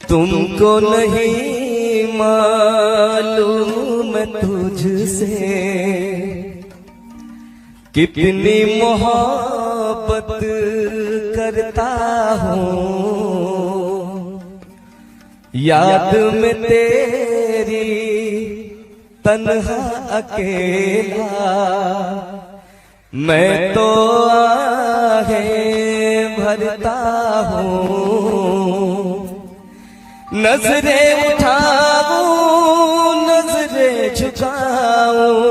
तुमको नहीं मालूम मैं तुझसे कितनी मोहब्बत करता हूँ। याद में तेरी तन्हा अकेला मैं तो आहें भरता हूँ। नजरें उठाऊं नजरें झुकाऊं,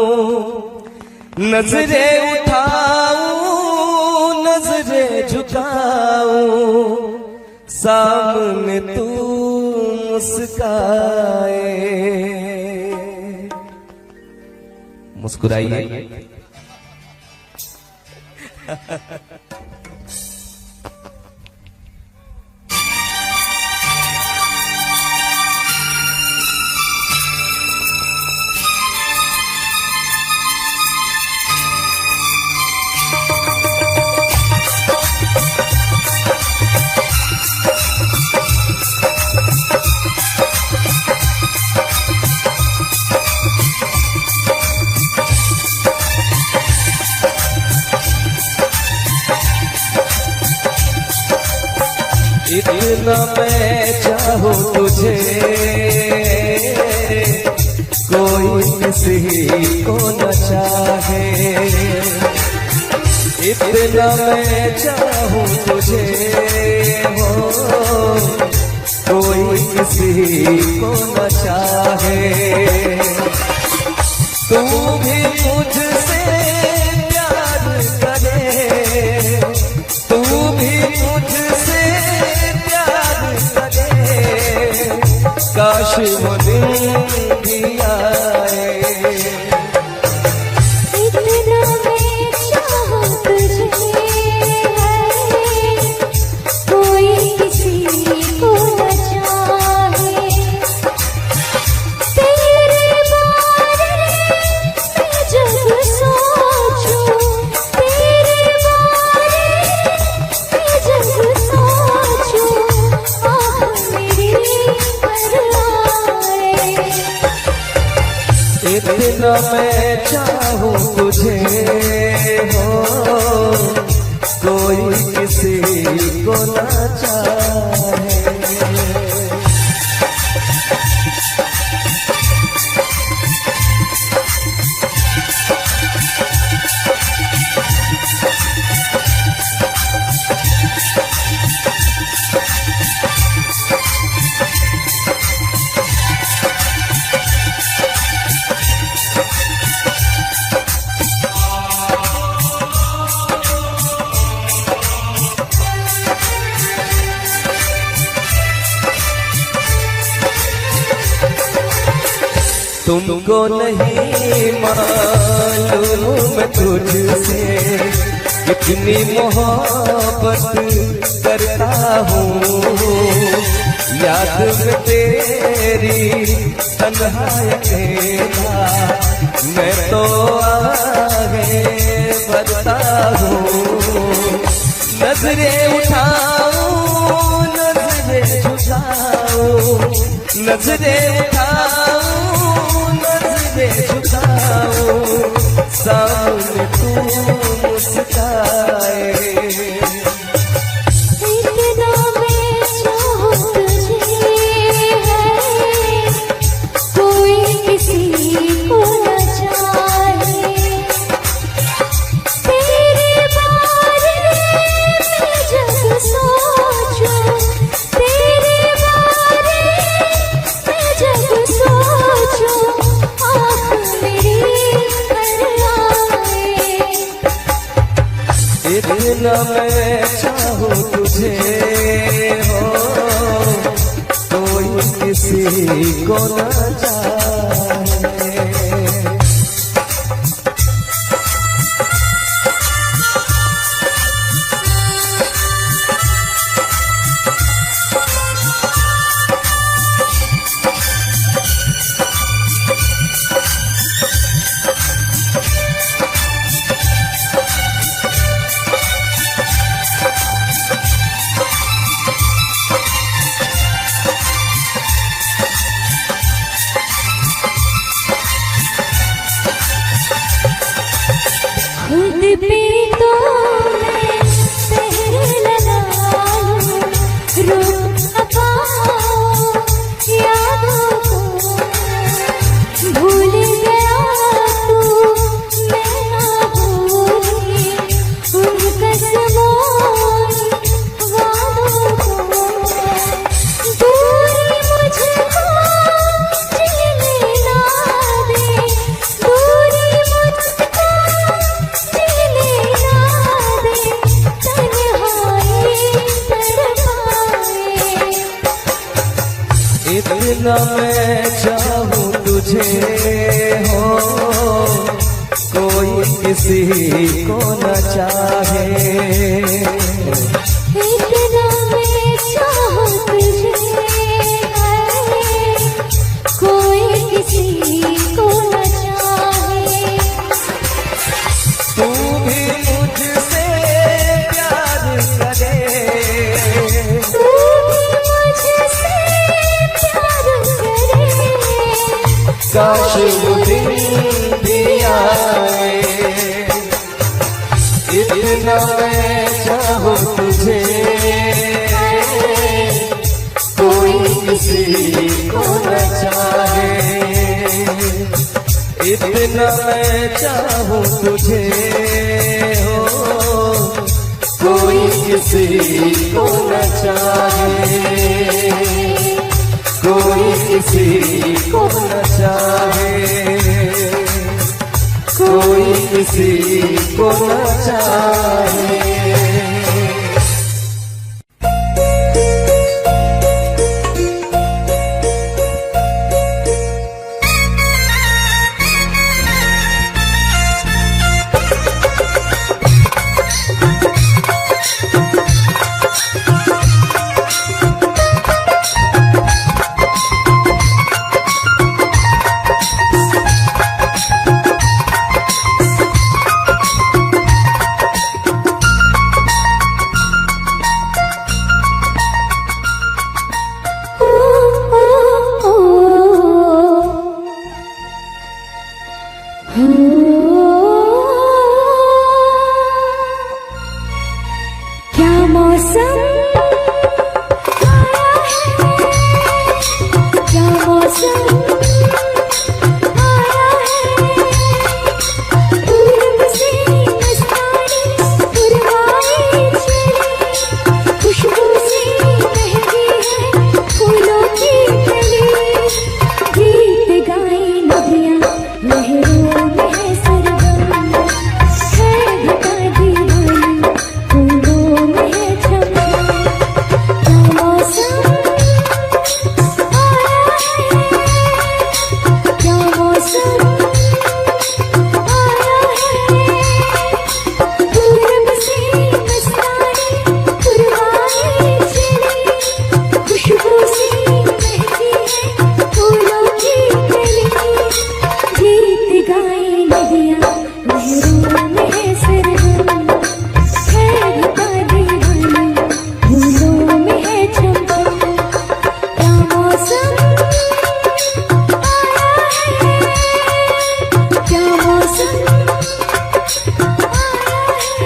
नजरें उठाऊं नजरें झुकाऊं, सामने तू मुस्काए। मुस्कुराइए। इतना मैं चाहूँ तुझे कोई किसी को न चाहे। इतना मैं चाहूँ तुझे हो कोई किसी को न चाहे। तू भी मुझसे प्यार करे, तू भी मुझसे काश वो दिन भी आए। इतना मैं चाहूँ तुझे कोई किसी को न चाहे। तेरे बारे में जब सोचूं, तेरे बारे में जब सोचूं, आँख मेरी इतना मैं चाहूँ तुझे हो कोई किसी को न चाहे। तुमको नहीं मालूम मैं तुझसे कितनी मोहब्बत करता हूँ। याद में तेरी तन्हा अकेला मैं तो आहें भरता हूँ। नजरें उठाऊं नजरें झुकाऊं, नजरें उठाऊं नजरें झुकाऊं, सामने तू मुस्काए। इतना मैं चाहूँ तुझे कोई किसी को न चाहे। तेरे बारे में जब सोचूं, तेरे बारे में जब सोचूं, आँख मेरी भर आए। इतना मैं चाहूँ तुझे हो कोई किसी को न चाहे। इतना मैं चाहूँ तुझे हो, कोई किसी को न चाहे। इतना मैं चाहूँ तुझे है, कोई किसी को न चाहे। तू भी मुझसे प्यार करे, तू भी मुझसे प्यार करे, काश वो दिन भी आए। इतना मैं चाहूँ तुझे, कोई किसी को न चाहे। इतना मैं चाहूँ तुझे हो, कोई किसी को न चाहे। कोई किसी को न चाहे, कोई किसी को न चाहे। क्या मौसम आया है, क्या मौसम आया है। पूरब से मस्तानी पुरवाई चली, खुशबू से महकी है फूलों की कली। गीत गाए नदियाँ लहरों में है सरगम, है घटा दीवानी फूलों में है छमछम। क्या मौसम आया है, क्या मौसम आया है। पूरब से मस्तानी पुरवाई चली, खुशबू से महकी है फूलों की कली। गीत गाए नदियाँ लहरों में है सरगम, है घटा दीवानी फूलों में है छमछम। क्या मौसम आया है, क्या मौसम आया है।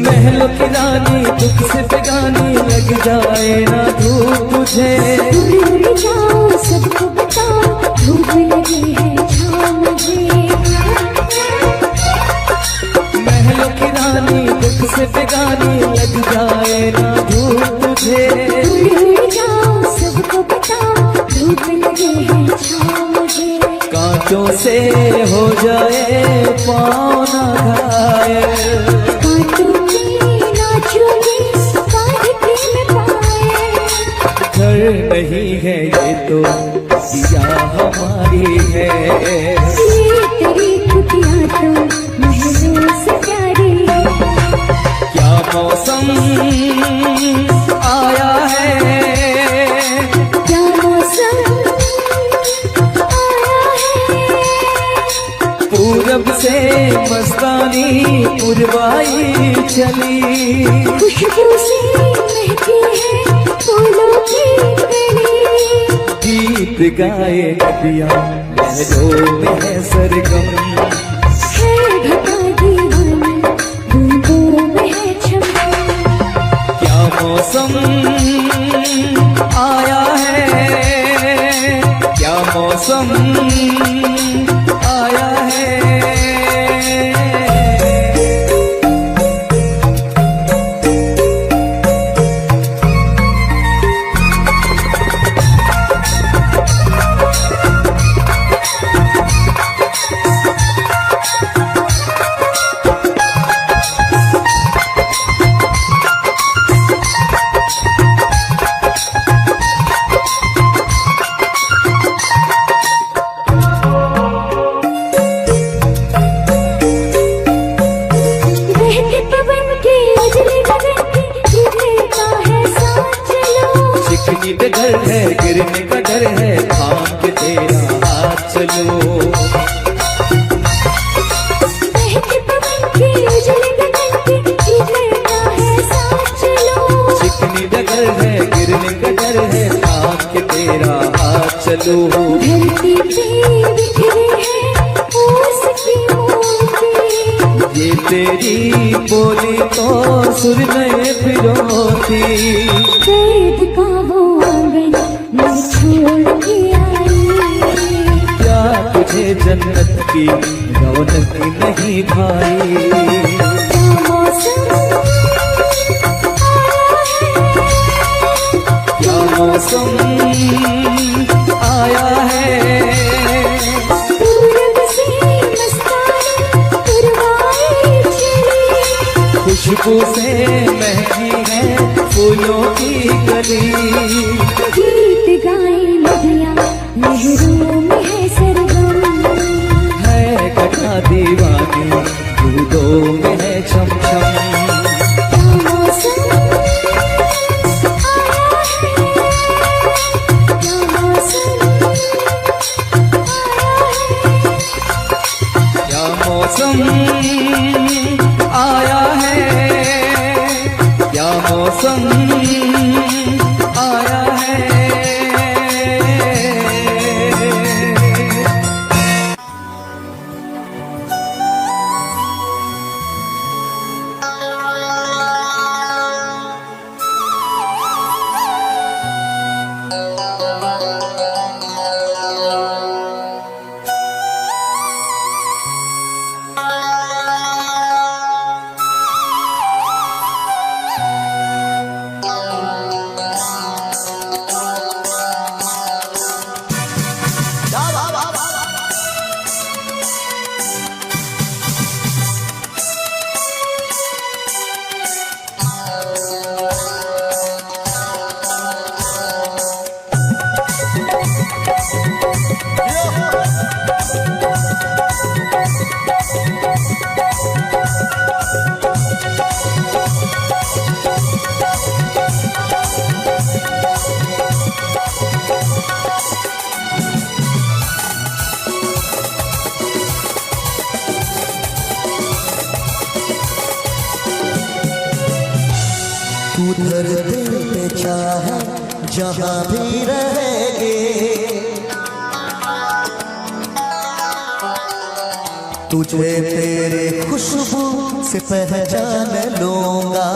महलों की रानी दुख से बेगानी, लग जाए ना धूप तुझे। दूर जाओ सबको बताओ, धूप लगी है छाँव मुझे। महलों की रानी दुख से बेगानी, लग जाए ना धूप तुझे। दूर जाओ सबको बताओ, धूप लगी है छाँव मुझे। कांटों से हो जाए पाँव ना घायल, काटूंगी नाचूंगी काट के मैं पाए। घर नहीं है ये तो दिया हमारी है। ये तेरी कुटिया तो महलों से प्यारी है। क्या मौसम आया है, क्या मौसम आया है। पूरब से मस्तानी पुरवाई चली, खुशबू से महकी है फूलों की कली। गीत गाए नदियाँ लहरों में है सरगम। है घटा दीवानी बूंदों में है छमछम। क्या मौसम आया है, क्या मौसम मौसम आया है। बहते पवन के उजले गगन के गिरता है साथ चलो। चिकनी डगर है गिरने का डर है, थाम के तेरा हाथ चलो। बहते पवन के उजले गगन के गिरता है साथ चलो। चिकनी डगर है गिरने का डर है, थाम के तेरा हाथ चलो। धरती पे बिखरे हैं ओस की मोती। ये तेरी बोली तो सुर नए पिरोती। कैद का वो आंगन मैं छोड़ के आई। क्या तुझे जन्नत की रौनक नहीं भाई? क्या मौसम क्या मौसम आया है। पूरब से मस्ताना पुरवाए चली। खुशबू से महकी है फूलों की गली। गीत गाए नदियाँ लहरों में है सरगम। है कथा दीवानी दूधों में है छम छम। क्या मौसम आया है। क्या मौसम क्या मौसम आया है। क्या मौसम आया है। उधर दिल पे चाहे जहाँ भी रहेगे, तुझे तेरे खुशबू से पहचान लूंगा।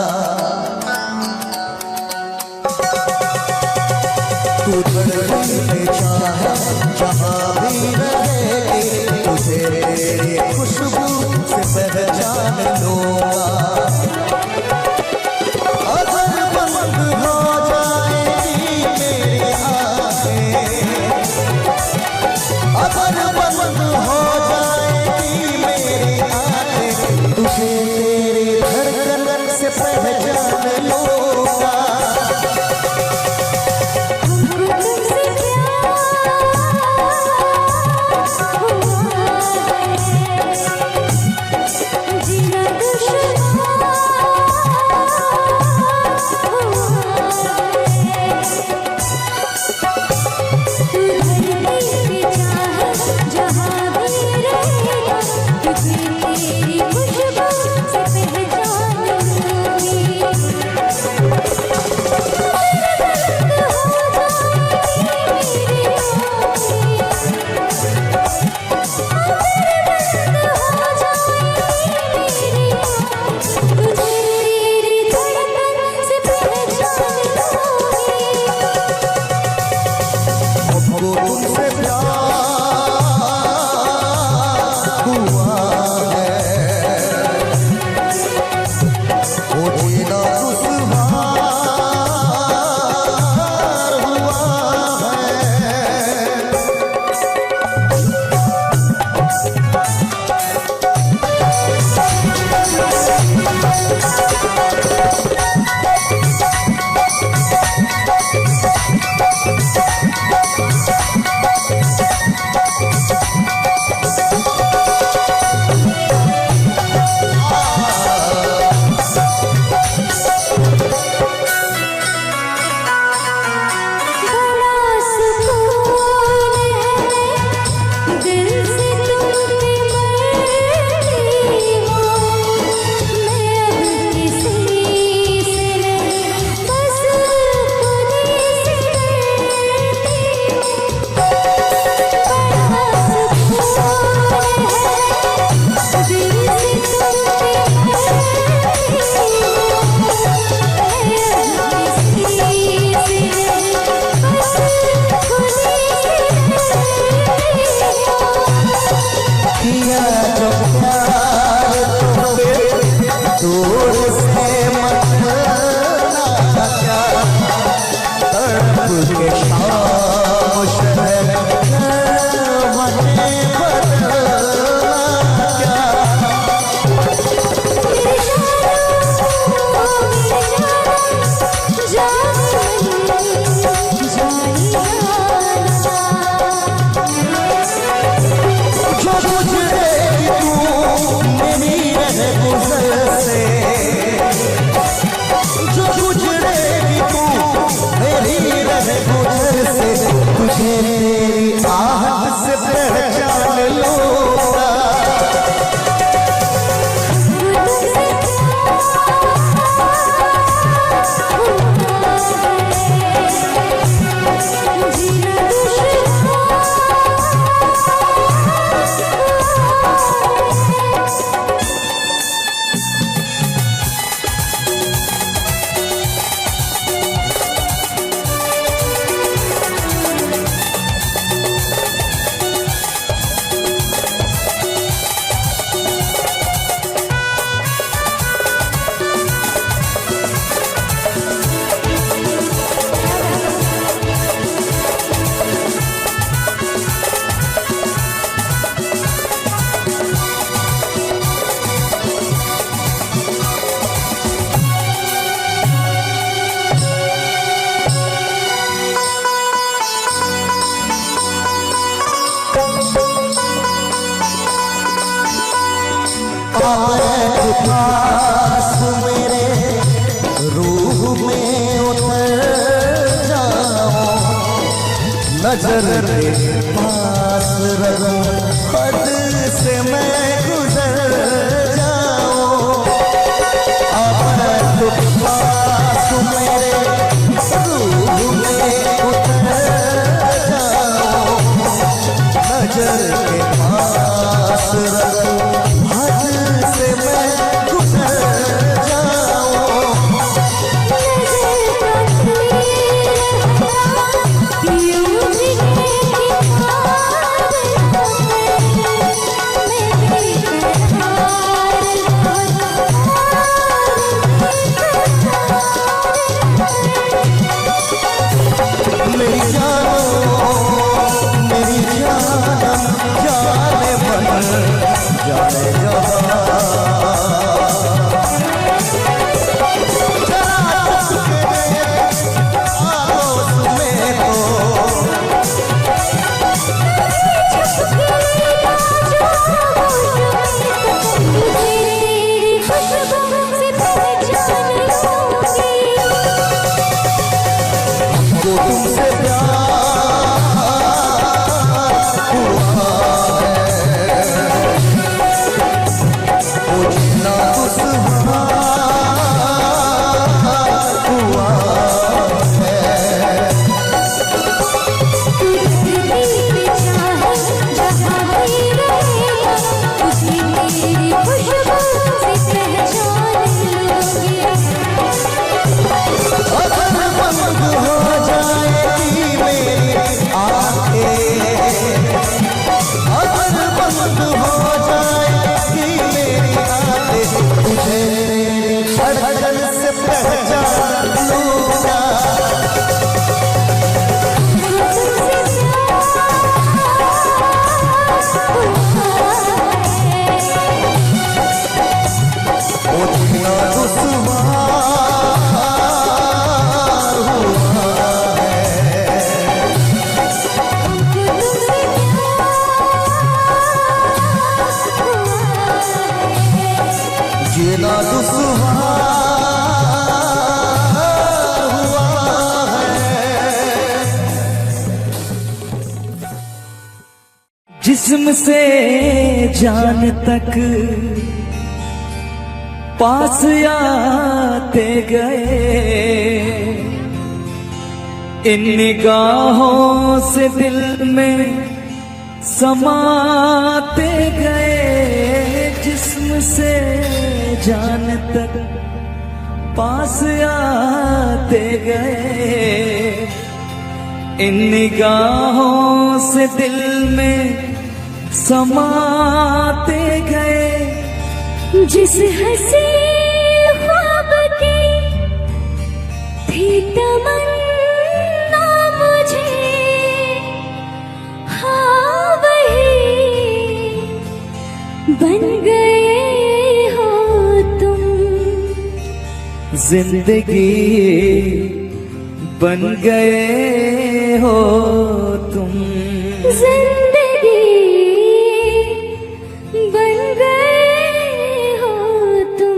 उधर दिल पे चाहे जहाँ भी रहेगे, तुझे तेरे खुशबू से पहचान लूंगा। जहाँ भी किया जो प्यार तो फिर दूर से मत ना क्या तड़प के शाम शहर मने बदलना क्या तुझे तेरी आहट से पहचान लूंगा पास मेरे रूह में उतर जाओ नजर तेरे पास रहूं हद से मैं गुजर जाऊं अब पास मेरे रूह में उतर जाओ नजर के पास रहूं जिस्म से जान तक पास आते गए इन निगाहों से दिल में समाते गए जिस्म से जान तक पास आते गए इन निगाहों से दिल में समाते गए जिस हंसी ख्वाब की थी तमन्ना मुझे, हाँ वही बन गए हो तुम। जिंदगी बन गए हो तुम। जिंदगी बन गए हो तुम।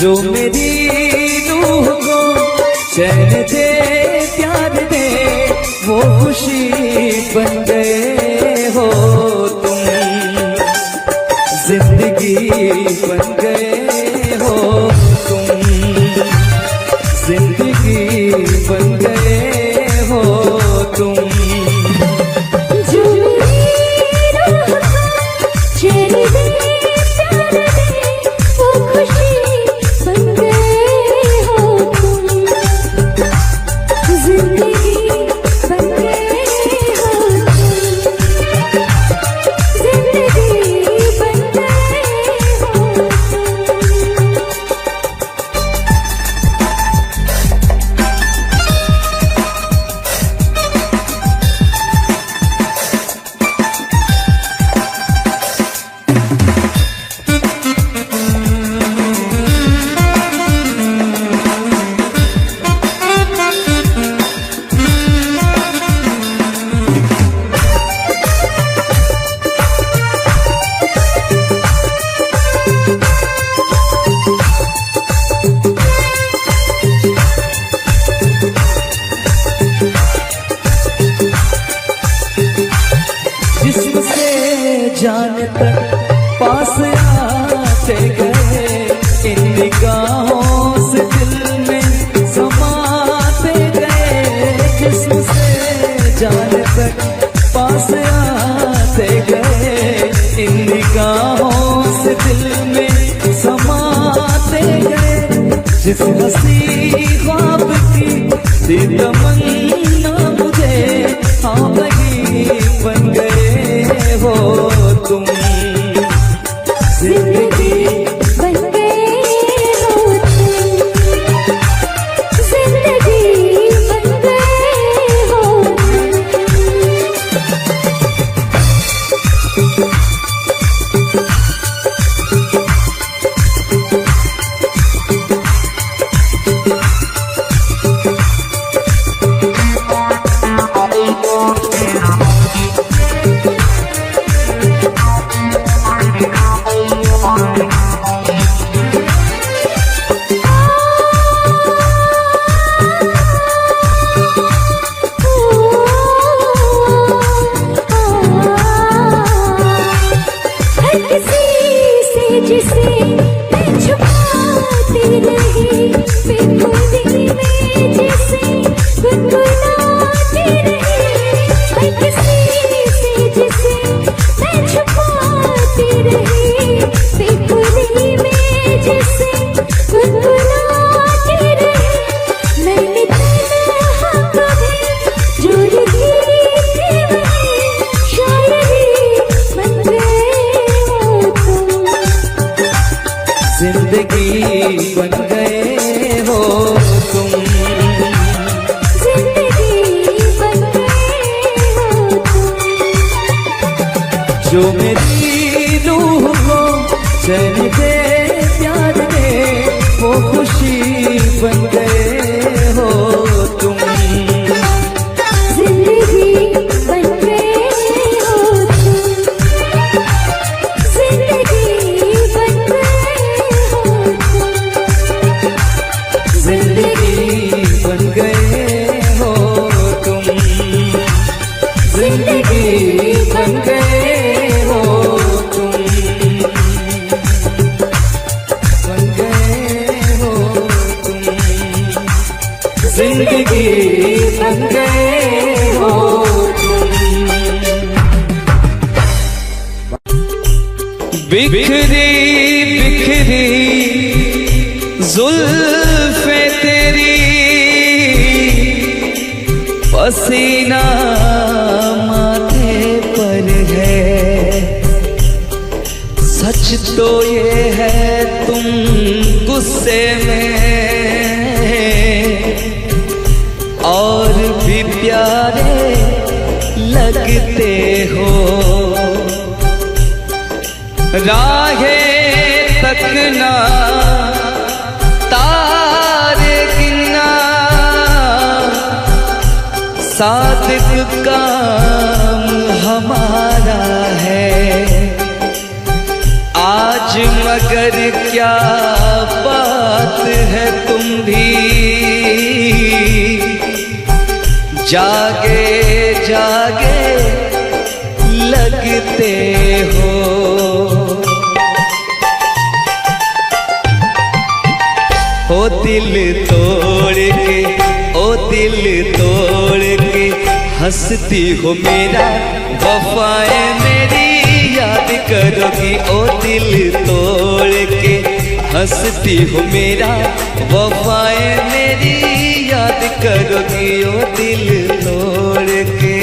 जो मेरी रूह को चैन दे प्यार दे, वो खुशी बन गए हो तुम। जिंदगी बन गए हो तुम। जिंदगी बन गए हो तुम। जो मेरी रूह को चैन दे प्यार दे, वो खुशी बन गए हो तुम। जिंदगी बन गए हो तुम। जिंदगी बन गए हो तुम। जिस्म से जान तक पास आते गए, इन निगाहों से दिल में समाते गए। जिस्म से जान तक पास आते गए, इन निगाहों से दिल में समाते गए। जिस हंसी ख्वाब की थी तमन्ना मुझे, हाँ वही बन गए हो तुम। जिंदगी बन गए हो तुम। जिंदगी बन गए हो हर किसी से जिसे मैं छुपाती रही, बेखुदी में जिसे गुनगुनाती रही। हर किसी से जिसे मैं छुपाती रही, बेखुदी में जिसे गुनगुनाती रही। मैंने तन्हा कभी जो लिखी थी वही शायरी बन गए हो तुम। जिंदगी बन गए हो तुम। जिंदगी बन गए हो तुम। जो मेरी रूह को चैन दे प्यार दे, वो खुशी बन गए हो तुम। जिंदगी बन गए हो तुम। जिंदगी बन गए हो तुम। जिंदगी बन गए हो बन गए हो तुम, बन गए हो तुम, जिंदगी बन गए हो तुम। बिखरी बिखरी जुल्फे तेरी, पसीना माथे पर है, सच तो ये है तुम गुस्से में और भी प्यारे लगते हो। राहें तकना तारे गिनना सादिक काम हमारा है। आज मगर क्या बात है तुम भी जागे जागे लगते हो। ओ दिल तोड़ के, ओ दिल तोड़ के हंसती हो मेरा, वफाएं मेरी याद करोगी। ओ दिल तोड़ के हंसती हो मेरा, वफाएं मेरी याद करोगी। ओ दिल तोड़ के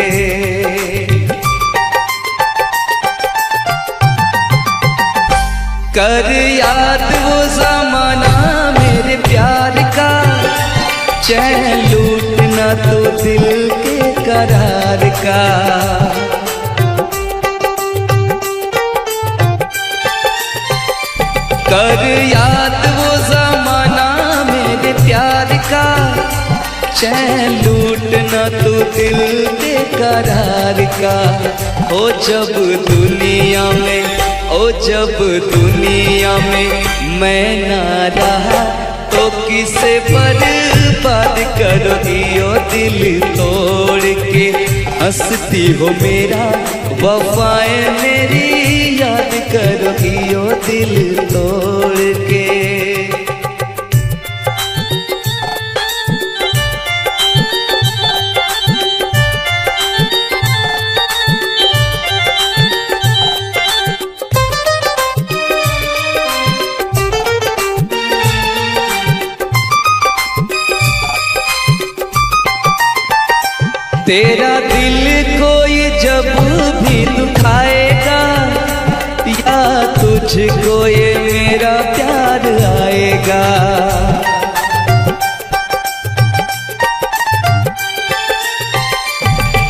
कर याद वो ज़माना मेरे प्यार का, चैन लूटना तो दिल के करार का। कर याद वो ज़माना मेरे प्यार का, चैन लूटना तो दिल के करार का। हो जब दुनिया में, ओ जब दुनिया में मैं ना रहा तो किसे बर्बाद करोगी। ओ दिल तोड़ के हंसती हो मेरा, वफाएं मेरी याद करोगी। ओ दिल तोड़ के तेरा दिल कोई जब भी दुखाएगा, या तुझको ये मेरा प्यार आएगा।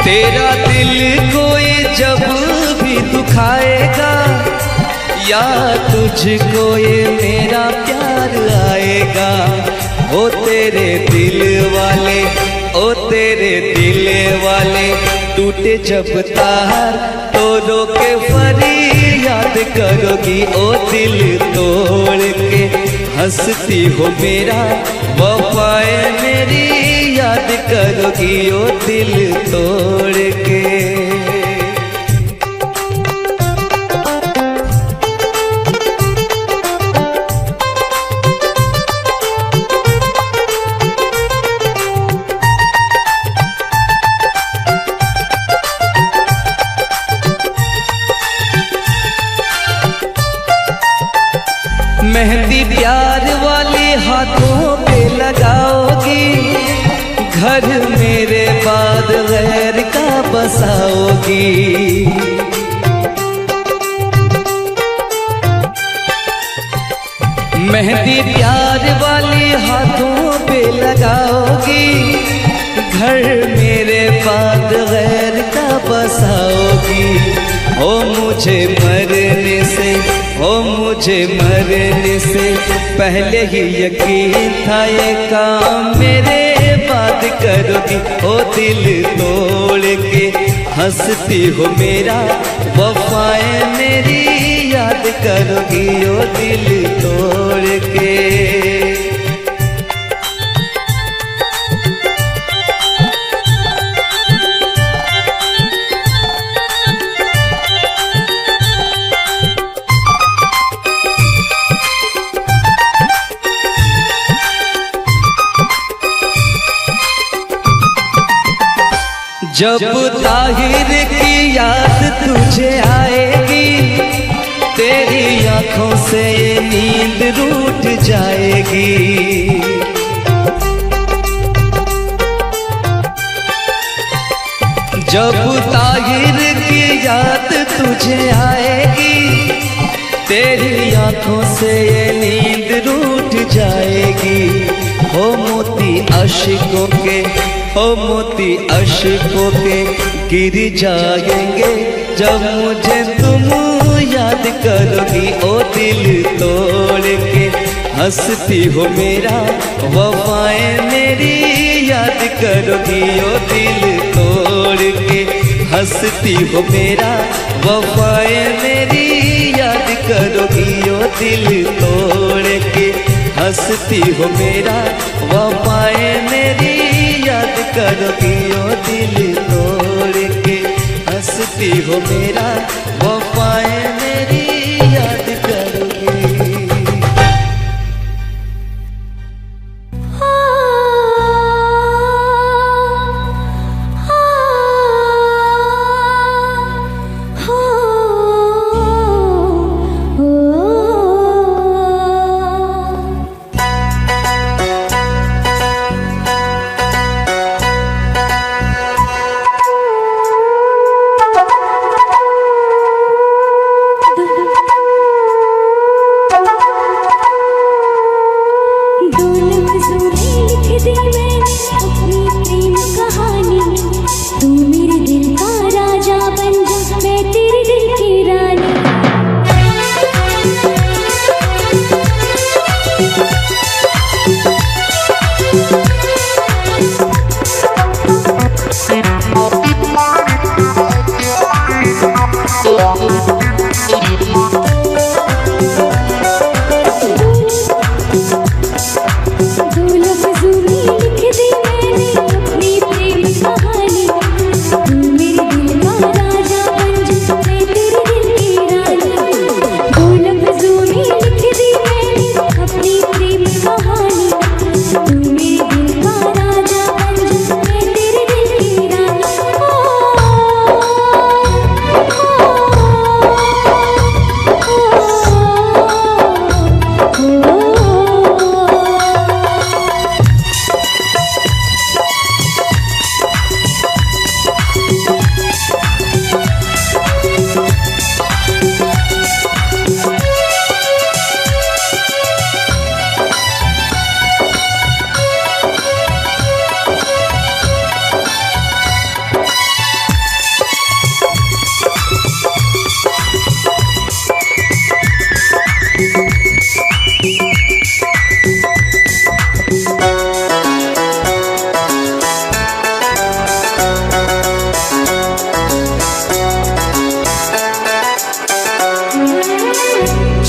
तेरा दिल कोई जब भी दुखाएगा, या तुझको ये मेरा प्यार आएगा। ओ तेरे दिल वाले, ओ तेरे दिल वाले टूटे जब तार तो रो के फरियाद करोगी। ओ दिल तोड़ के हंसती हो मेरा, वफाएं मेरी याद करोगी। ओ दिल तोड़ के मेहंदी प्यार वाले हाथों पे लगाओगी, घर मेरे बाद गैर का बसाओगी। मेहंदी प्यार वाले हाथों पे लगाओगी, घर मेरे बाद गैर का बसाओगी। ओ मुझे मरने से, ओ मुझे मरने से पहले ही यकीन था ये काम मेरे बाद करोगी। ओ दिल तोड़ के हंसती हो मेरा, वफाएं मेरी याद करोगी। ओ दिल तोड़ के जब ताहिर की याद तुझे आएगी, तेरी आंखों से ये नींद रूठ जाएगी। जब ताहिर की याद तुझे आएगी, तेरी आंखों से ये नींद रूठ जाएगी। हो मोती अश्कों के, हो मोती अश्कों के गिर जाएंगे, जब मुझे तुम याद करोगी। ओ दिल तोड़ के हंसती हो मेरा, वफाएं मेरी याद करोगी। ओ दिल तोड़ के हंसती हो मेरा, वफाएं मेरी याद करोगी। ओ दिल तोड़ के हंसती हो मेरा, वफाएं मेरी याद करोगी। ओ दिल तोड़ के हंसती हो मेरा, वफाएं मेरी याद करोगी।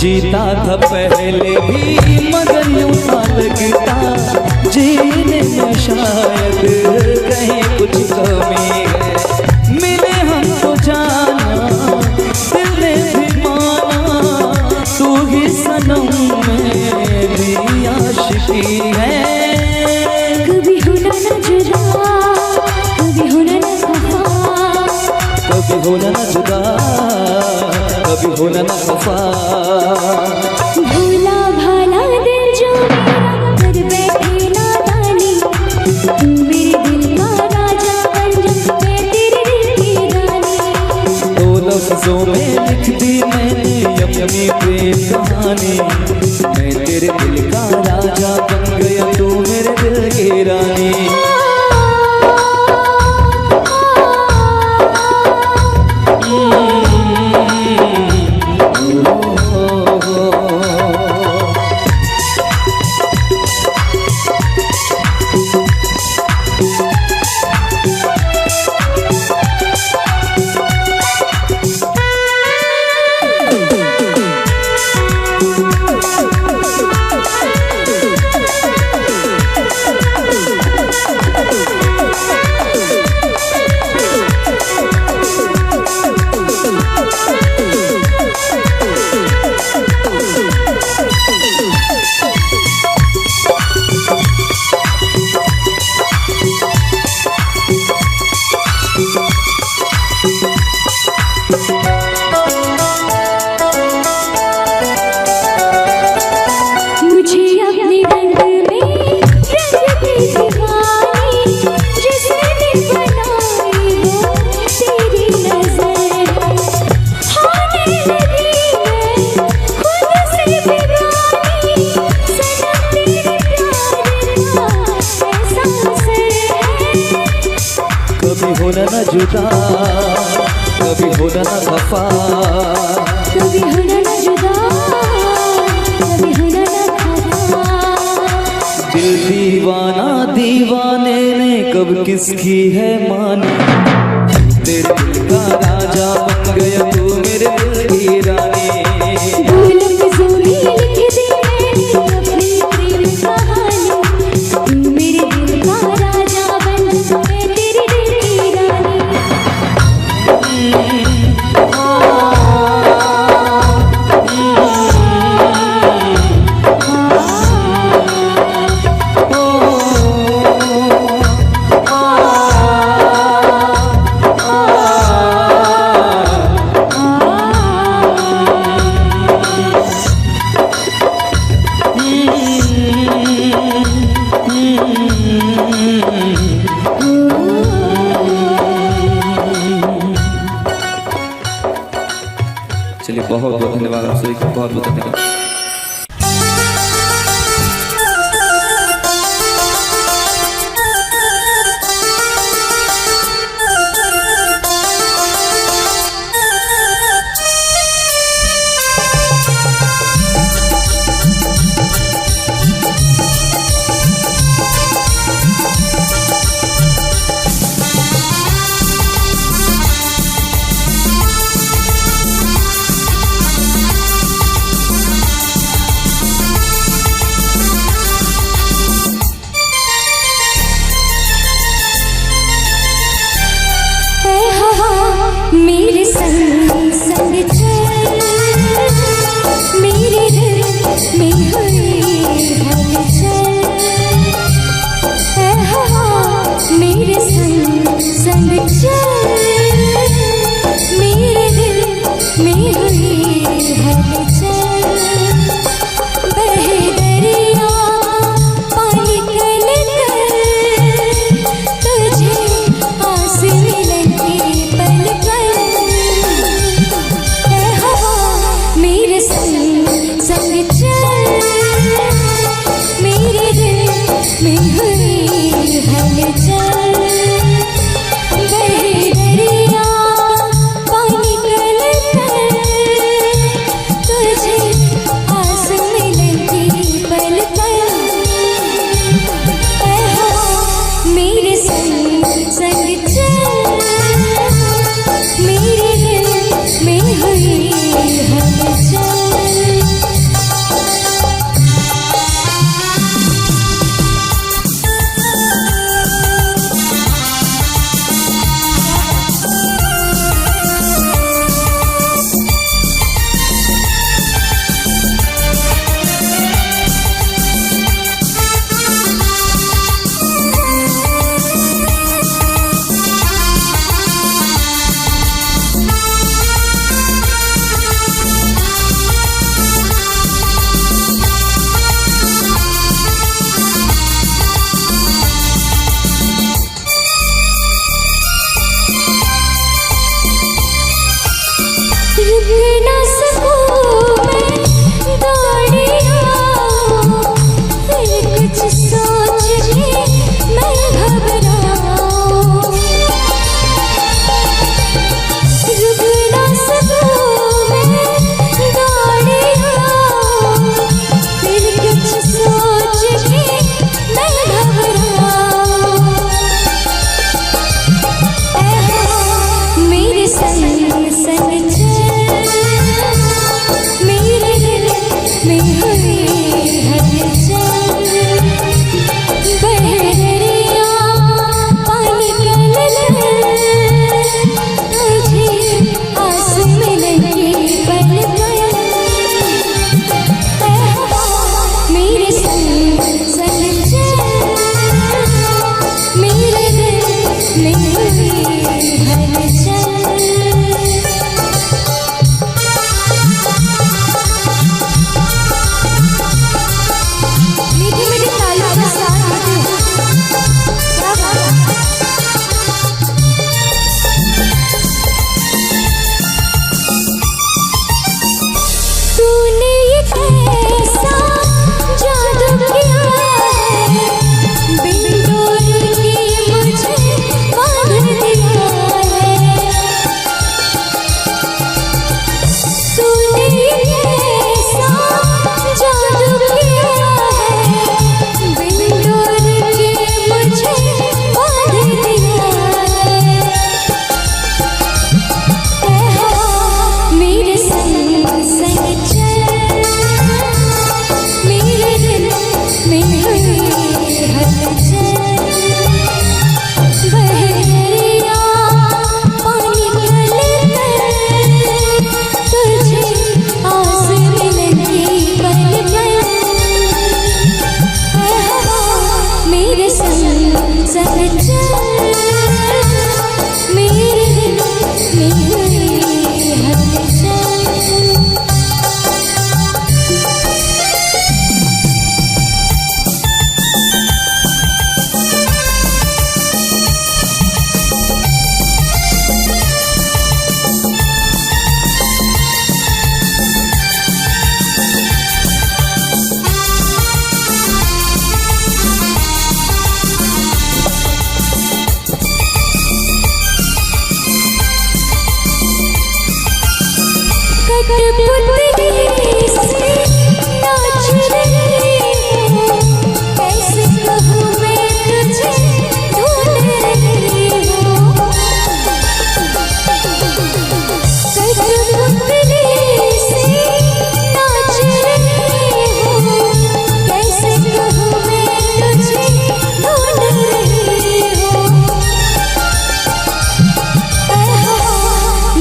जीता था पहले भी मगर यूं सा लगता, जीने में शायद कहीं कुछ कमी है। मिले हमको जाना, दिल ने भी माना, तू ही सनम मेरी आशिकी है। कभी होना न जुदा, कभी होना न खफा, कभी होना न जुदा, कभी होना न खफा। भोला भाला दिल जो मेरा कर बैठे नादानी, तू मेरे दिल का राजा बन जा, मैं तेरे दिल की रानी। दो लफ्जों में लिख दी मैंने अपनी प्रेम कहानी, मैं तेरे दिल का राजा बन गया, तू मेरे दिल की रानी। कभी होना न जुदा, कभी होना न खफा, कभी होना न जुदा, कभी होना न खफा। दिल दीवाना दीवाने ने कब किसकी है मानी, तेरे दिल का राजा बन गया तू मेरे दिल की रानी। फूल फिजूली लिख दी मैंने अपनी प्रेम कहानी, तू मेरे दिल का राजा बन जा, मैं तेरे दिल की रानी। चलिए बहुत बहुत धन्यवाद आप सभी का, बहुत बहुत धन्यवाद। मेरे संग संग चल, मेरे दिल में हुई हलचल। ऐ हवा मेरे संग संग चल, मेरे दिल में हुई हलचल। बहे दरिया पानी कल कर, तुझे आस मिलन की पल पल। ऐ हवा मेरे संग संग चल, मेरे दिल में हुई हलचल। बहे पुतली से नाच रही हूँ, कैसे कहूँ मैं तुझे ढूंढ रही हूँ। कठपुतली से नाच रही हूँ, कैसे कहूँ मैं तुझे ढूंढ रही हूँ।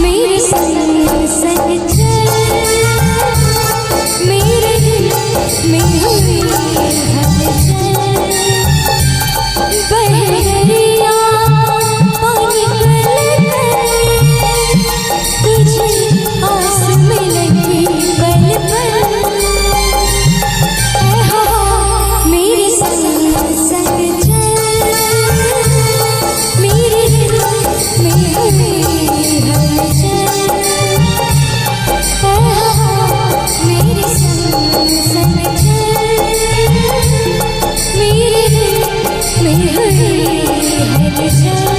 मेरे संग संग चल, मेरे दिल में हुई हलचल। बहरिया पानी गलगल, तुझे आस में लगी पल पल। मेरे संग संग चल, मेरे दिल में हुई हलचल। मेरे संग संग चल, मेरे दिल में हुई हलचल।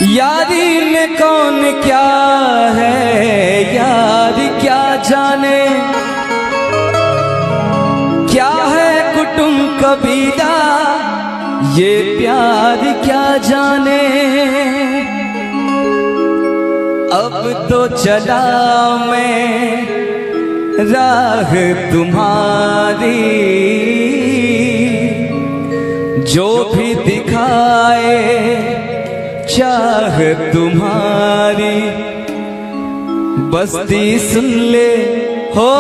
यारी में कौन क्या है यार क्या जाने, क्या है कुटुंब कबीला ये प्यार क्या जाने। अब तो चला मैं राह तुम्हारी, जो भी दिखाए चाह तुम्हारी। बस्ती सुन ले हो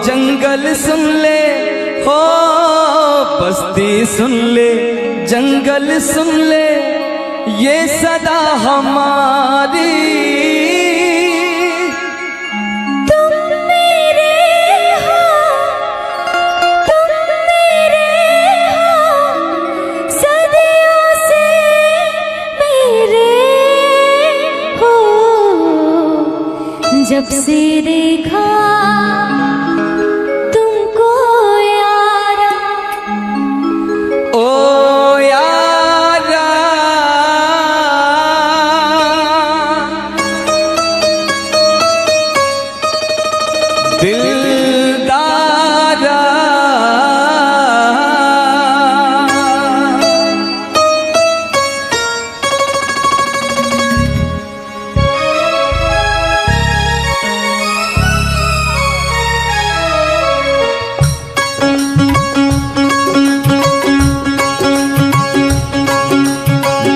जंगल सुन ले हो, बस्ती सुन ले जंगल सुन ले ये सदा हमारी। तुम मेरे हो, तुम मेरे हो, सदियों से मेरे हो। जब से देखा तुमको यारा, ओ यारा दिलदारा,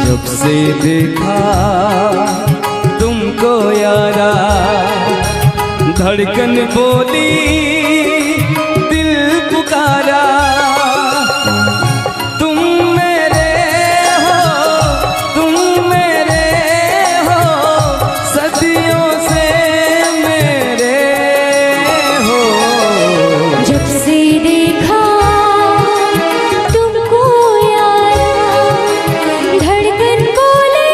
जब से देखा तुमको यारा, धड़कन बोली दिल पुकारा। तुम मेरे हो, तुम मेरे हो, सदियों से मेरे हो। जब से देखा तुमको यारा, धड़कन बोले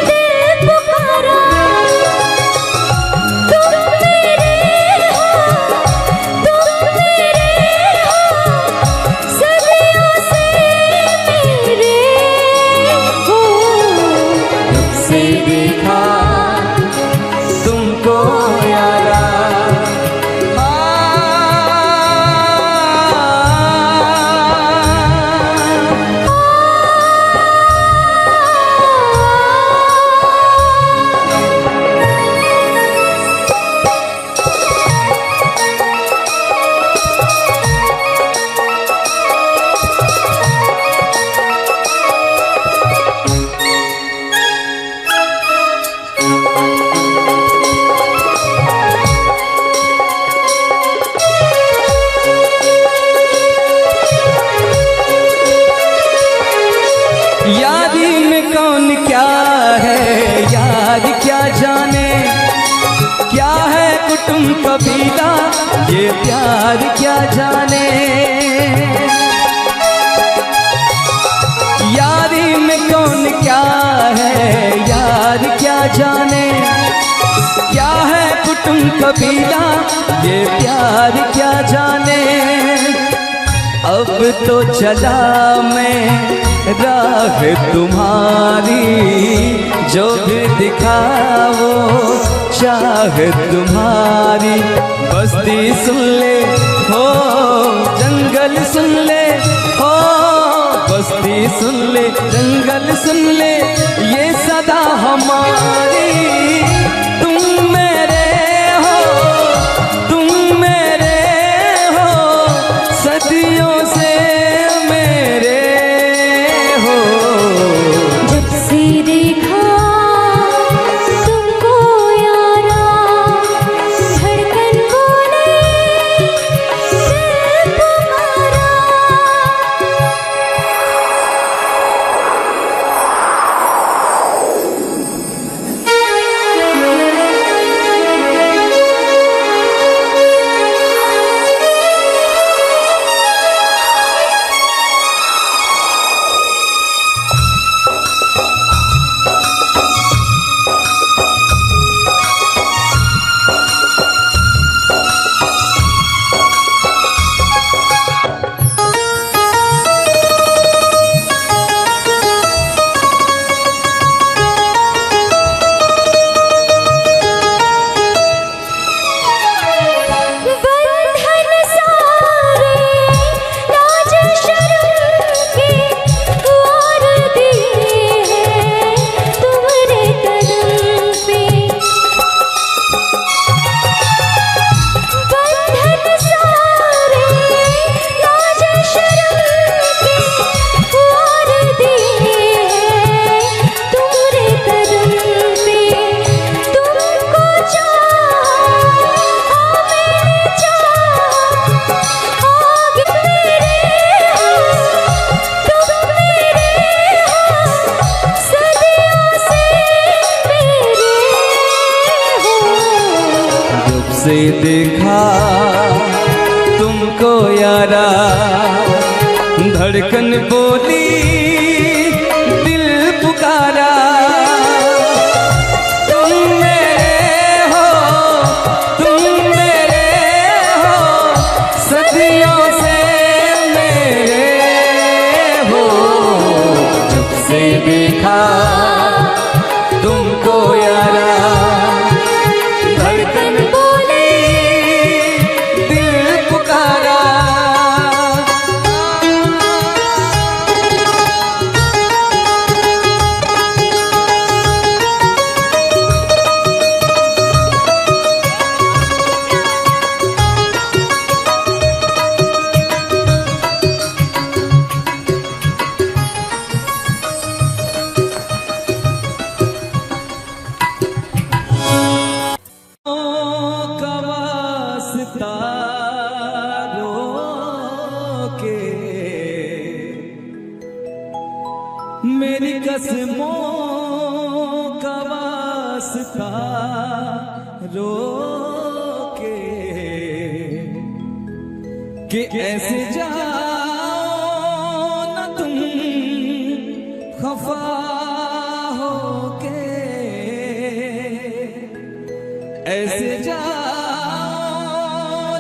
दिल पुकारा। तुम मेरे हो, तुम मेरे हो, सदियों से मेरे हो। जब से देखा तुमको यारा, यारी में कौन क्या है यार क्या जाने, क्या है कुटुंब कबीला ये प्यार क्या जाने। यारी में कौन क्या है यार क्या जाने, क्या कबीला ये प्यार क्या जाने। अब तो चला मैं राह तुम्हारी, जो भी दिखाओ चाह तुम्हारी। बस्ती सुन ले हो, जंगल सुन ले हो, बस्ती सुन ले, जंगल सुन ले, ये सदा हमारी। तुम मेरे हो, तुम मेरे हो, सदियों से मेरे हो। जब से देखा तुमको यारा, धड़कन बोले दिल तुम्हारा। बंधन सारे लाज शर्म के द्वार दिए हैं तुम्हारे कदम पे। बंधन सारे लाज शर्म के द्वार दिए हैं तुम्हारे कदम पे। तुमको जब से देखा तुमको यारा, धड़कन बोली दिल पुकारा। तुम मेरे हो, तुम मेरे हो, सदियों से मेरे हो। जब से देखा तुमको यारा, धड़कन बोली दिल पुकारा। का वास्ता रोके, मेरी कसमों का वास्ता रोके, कि ऐसे जाओ न तुम खफा होके, ऐसे जाओ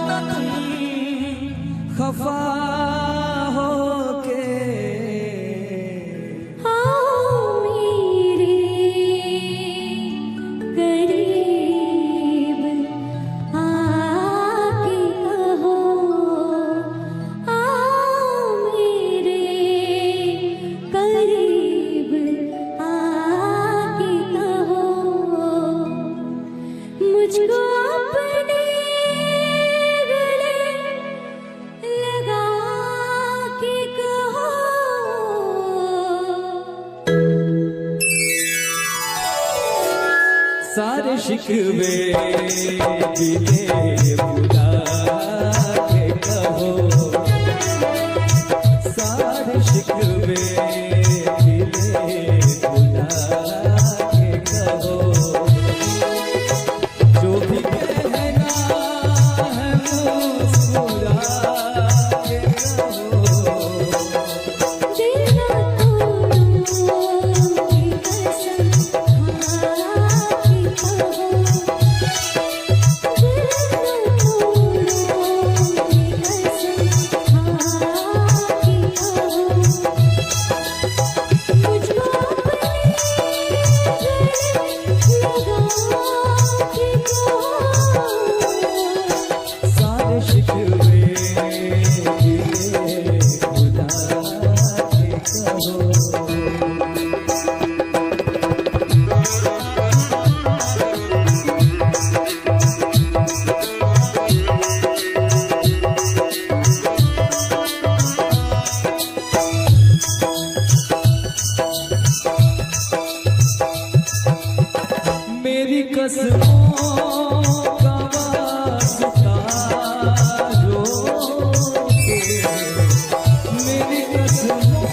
न तुम खफा होके। आओ मेरे करीब आके कहो, आओ मेरे करीब आके कहो, मुझको अपने गले लगा के कहो। सारे शिकवे दिले बुला के कहो, सारे शिकवे दिले बुला के कहो। जो भी कहना है मुस्कुरा के कहो। दिल ना तोड़ूंगी कसम खा के कहो, कसमों का वास्ता रोके, मेरी कसमों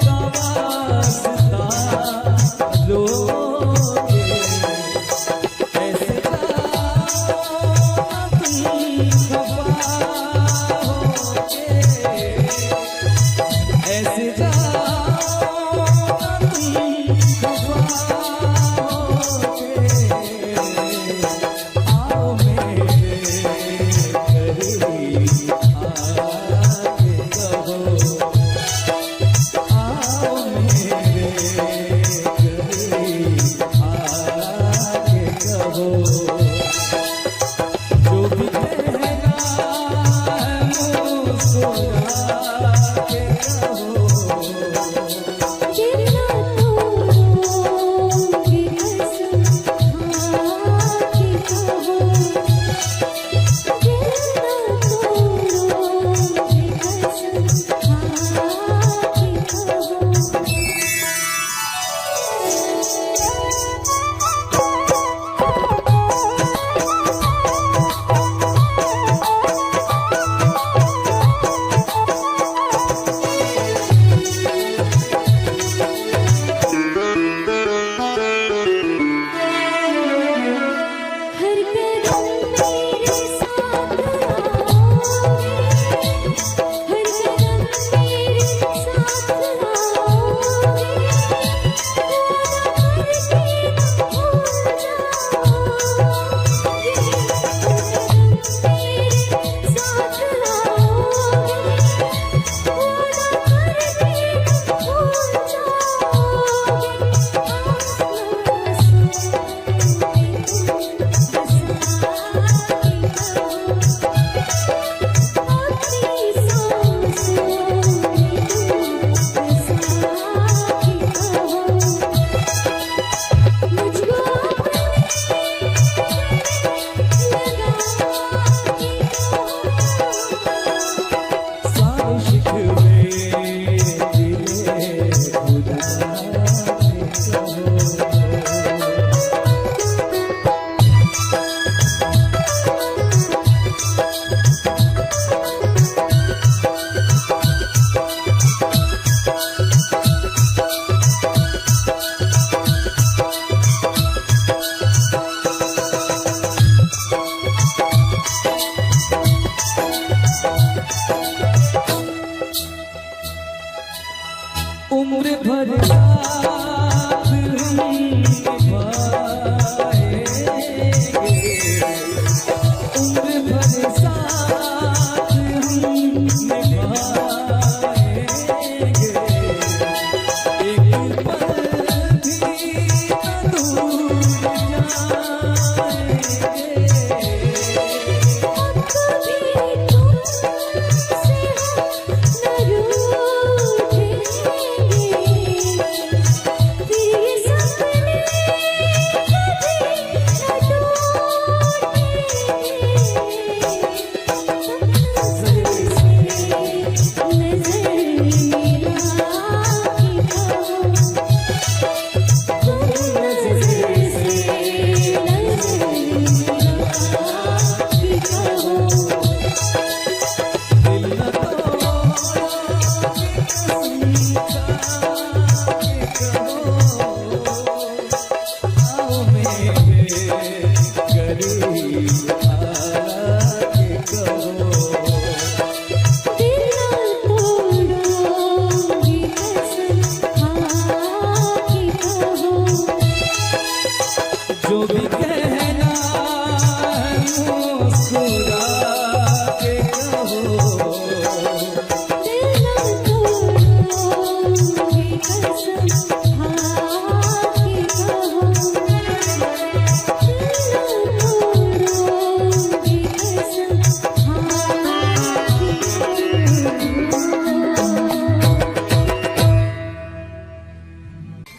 का वास्ता रोके, ऐसे जाओ तुम खफा होके, ऐसे जाओ तुम खफा होके, आओ मेरे करीब आके कहो, आओ मेरे करीब आके कहो, जो भी कहना है मुस्कुरा के कहो। जितना तोड़ोगे कसम खा के कहो, जितना तोड़ोगे कसम खा के कहो। हर कदम मेरे साथ आओगे, हर कदम मेरे साथ आओगे, भूल जाओगे, मेरे साथ आओगे, भूल सारे शिकवे दिले खुदा के कहो। उम्र भर